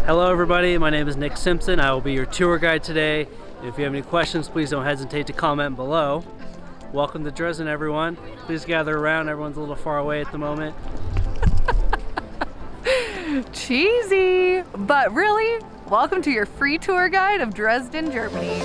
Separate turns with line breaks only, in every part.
Hello everybody, my name is Nick Simpson. I will be your tour guide today. If you have any questions, please don't hesitate to comment below. Welcome to Dresden, everyone. Please gather around. Everyone's a little far away at the moment.
Cheesy, but really, welcome to your free tour guide of Dresden, Germany.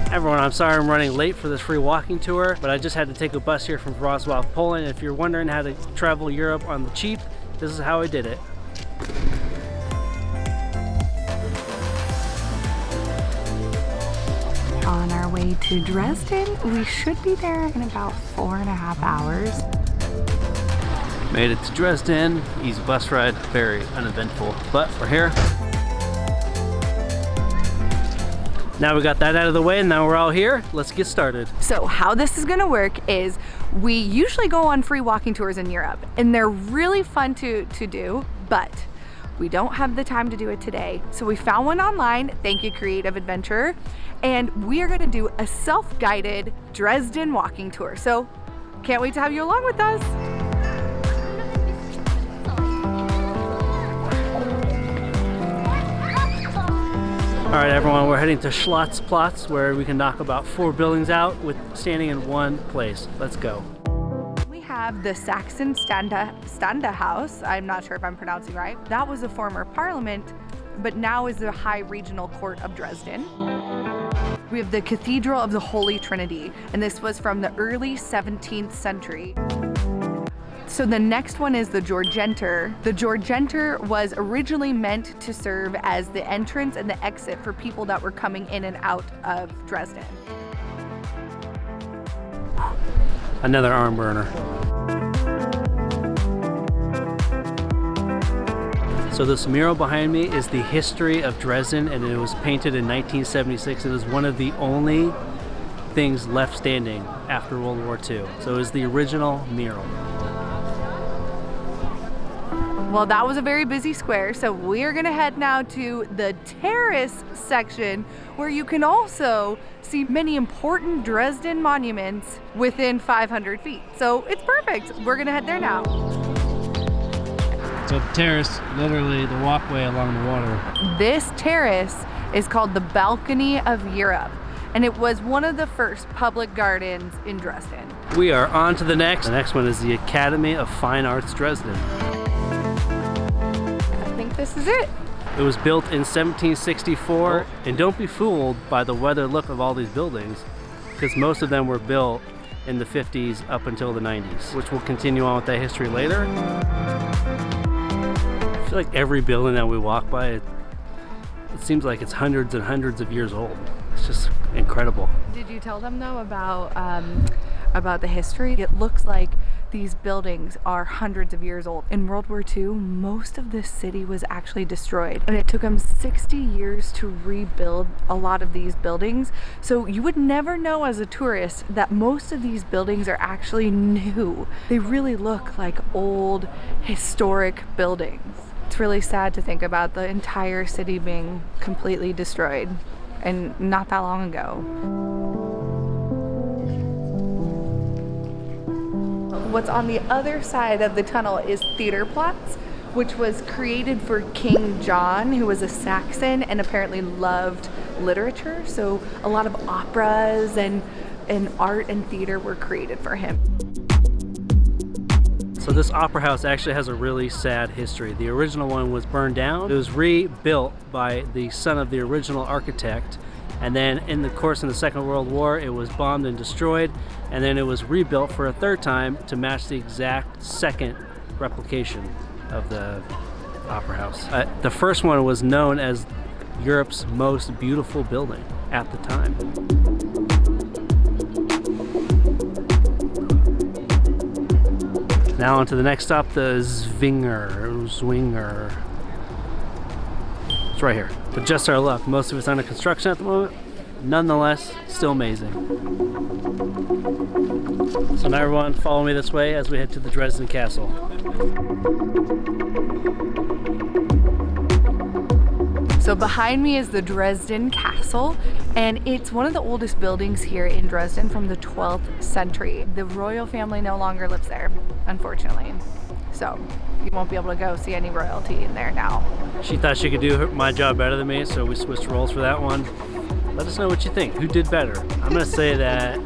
Everyone, I'm sorry I'm running late for this free walking tour, but I just had to take a bus here from Wrocław, Poland. If you're wondering how to travel Europe on the cheap, this is how I did it.
On our way to Dresden, we should be there in about 4.5 hours.
Made it to Dresden. Easy bus ride, very uneventful, but we're here. Now we got that out of the way and now we're all here. Let's get started.
So how this is gonna work is we usually go on free walking tours in Europe and they're really fun to do, but we don't have the time to do it today. So we found one online, thank you Creative Adventure, and we are gonna do a self-guided Dresden walking tour. So can't wait to have you along with us.
All right, everyone, we're heading to Schlotzplatz, where we can knock about 4 buildings out with standing in one place. Let's go.
We have the Saxon Standa House. I'm not sure if I'm pronouncing right. That was a former parliament, but now is the High Regional Court of Dresden. We have the Cathedral of the Holy Trinity, and this was from the early 17th century. So the next one is the Georgenter. The Georgenter was originally meant to serve as the entrance and the exit for people that were coming in and out of Dresden.
Another arm burner. So this mural behind me is the history of Dresden, and it was painted in 1976. It is one of the only things left standing after World War II. So it was the original mural.
Well, that was a very busy square, so we're gonna head now to the terrace section where you can also see many important Dresden monuments within 500 feet. So it's perfect. We're gonna head there now.
So the terrace, literally the walkway along the water.
This terrace is called the Balcony of Europe, and it was one of the first public gardens in Dresden.
We are on to the next. The next one is the Academy of Fine Arts Dresden.
I think this is it.
It was built in 1764, and don't be fooled by the weathered look of all these buildings, because most of them were built in the 50s up until the 90s, which we'll continue on with that history later. I feel like every building that we walk by, it seems like it's hundreds and hundreds of years old. It's just incredible.
Did you tell them though about the history? It looks like these buildings are hundreds of years old. In World War II, most of this city was actually destroyed, and it took them 60 years to rebuild a lot of these buildings. So you would never know as a tourist that most of these buildings are actually new. They really look like old historic buildings. It's really sad to think about the entire city being completely destroyed, and not that long ago. What's on the other side of the tunnel is Theaterplatz, which was created for King John, who was a Saxon and apparently loved literature. So a lot of operas and art and theater were created for him.
So this opera house actually has a really sad history. The original one was burned down. It was rebuilt by the son of the original architect, and then in the course of the Second World War it was bombed and destroyed, and then it was rebuilt for a third time to match the exact second replication of the opera house. The first one was known as Europe's most beautiful building at the time. Now on to the next stop, the Zwinger. It's right here. But just our luck, most of it's under construction at the moment. Nonetheless, still amazing. So now everyone, follow me this way as we head to the Dresden Castle.
So behind me is the Dresden Castle, and it's one of the oldest buildings here in Dresden from the 12th century. The royal family no longer lives there, unfortunately. So you won't be able to go see any royalty in there now.
She thought she could do my job better than me, so we switched roles for that one. Let us know what you think. Who did better? I'm gonna say that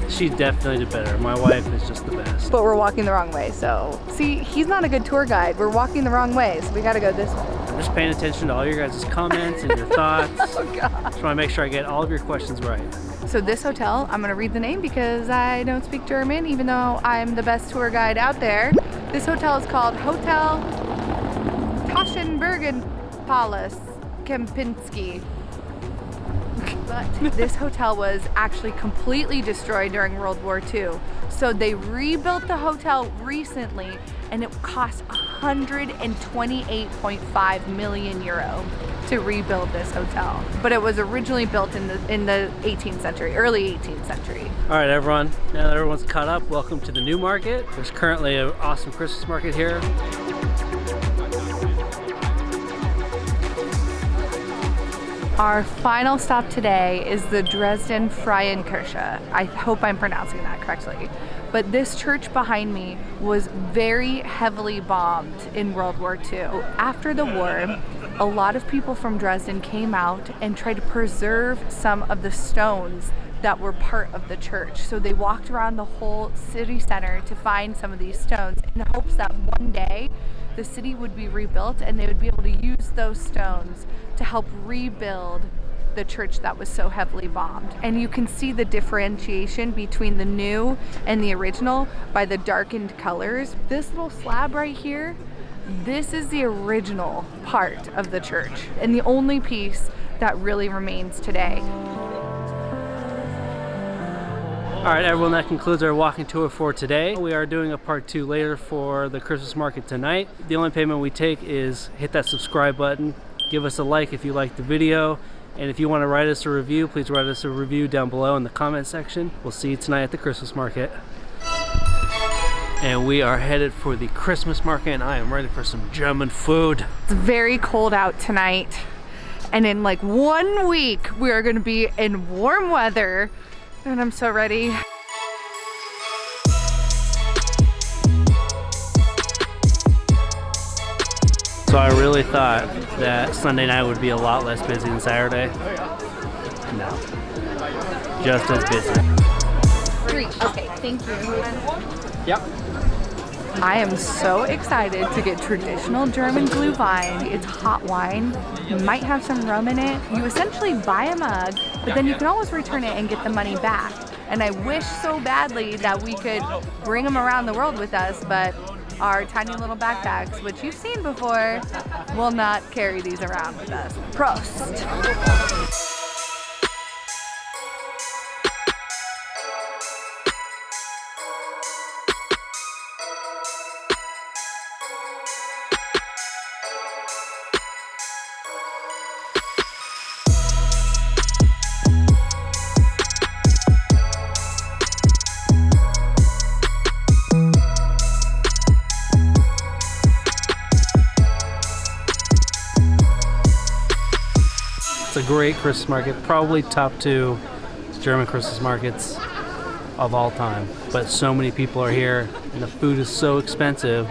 she definitely did better. My wife is just the best.
But we're walking the wrong way, so. See, he's not a good tour guide. We're walking the wrong way, so we gotta go this way.
I'm just paying attention to all your guys' comments and your thoughts.
Oh God.
Just wanna make sure I get all of your questions right.
So this hotel, I'm gonna read the name because I don't speak German, even though I'm the best tour guide out there. This hotel is called Hotel Taschenbergpalais, Kempinski. But this hotel was actually completely destroyed during World War II. So they rebuilt the hotel recently, and it cost 128.5 million euro to rebuild this hotel. But it was originally built in the 18th century, early 18th century.
All right, everyone. Now that everyone's caught up, welcome to the new market. There's currently an awesome Christmas market here.
Our final stop today is the Dresden Frauenkirche. I hope I'm pronouncing that correctly. But this church behind me was very heavily bombed in World War II. After the war, a lot of people from Dresden came out and tried to preserve some of the stones that were part of the church. So they walked around the whole city center to find some of these stones in the hopes that one day the city would be rebuilt and they would be able to use those stones to help rebuild the church that was so heavily bombed. And you can see the differentiation between the new and the original by the darkened colors. This little slab right here, this is the original part of the church and the only piece that really remains today.
All right, everyone, that concludes our walking tour for today. We are doing a part 2 later for the Christmas market tonight. The only payment we take is hit that subscribe button, give us a like if you liked the video, and if you want to write us a review, please write us a review down below in the comment section. We'll see you tonight at the Christmas market. And we are headed for the Christmas market, and I am ready for some German food.
It's very cold out tonight, and in like 1 week we are going to be in warm weather. And I'm so ready.
So I really thought that Sunday night would be a lot less busy than Saturday. No, just as busy.
3, okay, thank you.
Yep.
I am so excited to get traditional German Glühwein. It's hot wine. You might have some rum in it. You essentially buy a mug, but then you can always return it and get the money back. And I wish so badly that we could bring them around the world with us, but our tiny little backpacks, which you've seen before, will not carry these around with us. Prost!
It's a great Christmas market, probably top 2 German Christmas markets of all time. But so many people are here and the food is so expensive.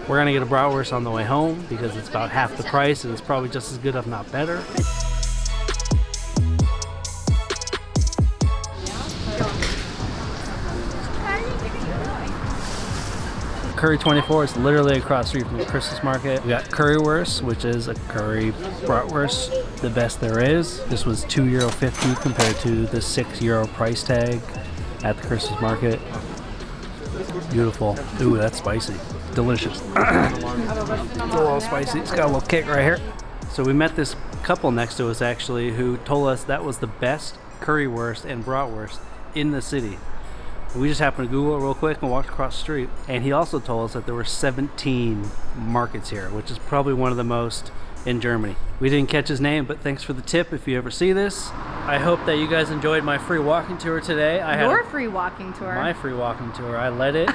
We're gonna get a bratwurst on the way home because it's about half the price and it's probably just as good if not better. Curry 24 is literally across the street from the Christmas market. We got currywurst, which is a curry bratwurst, the best there is. This was €2.50 compared to the €6 price tag at the Christmas market. Beautiful. Ooh, that's spicy. Delicious. It's a little spicy. It's got a little kick right here. So we met this couple next to us actually who told us that was the best currywurst and bratwurst in the city. We just happened to Google it real quick and walked across the street. And he also told us that there were 17 markets here, which is probably one of the most in Germany. We didn't catch his name, but thanks for the tip if you ever see this. I hope that you guys enjoyed my free walking tour today.
Your free walking tour.
My free walking tour. I led it.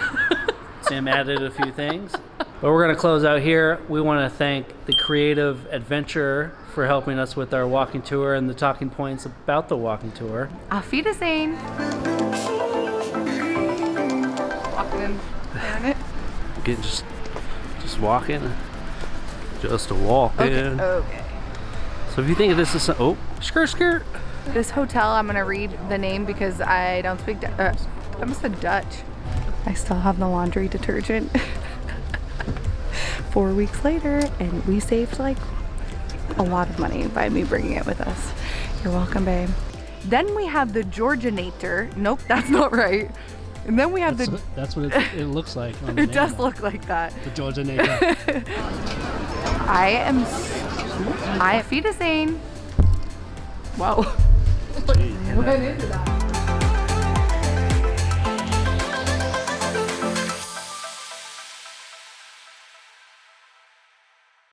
Sam added a few things. But we're gonna close out here. We want to thank the Creative Adventurer for helping us with our walking tour and the talking points about the walking tour.
Auf Wiedersehen. Walking in, hearing it.
Getting just walking, just a walking.
Okay.
So if you think of this as oh, skirt.
This hotel, I'm gonna read the name because I don't speak I almost said Dutch. I still have the laundry detergent 4 weeks later, and we saved like a lot of money by me bringing it with us. You're welcome, babe. Then we have the Georgianator. Nope, that's not right. And then we have
that's what it looks like. On the
it does look like that.
The Georgianator.
I Wiedersehen. Whoa.
Jeez.
Went into that.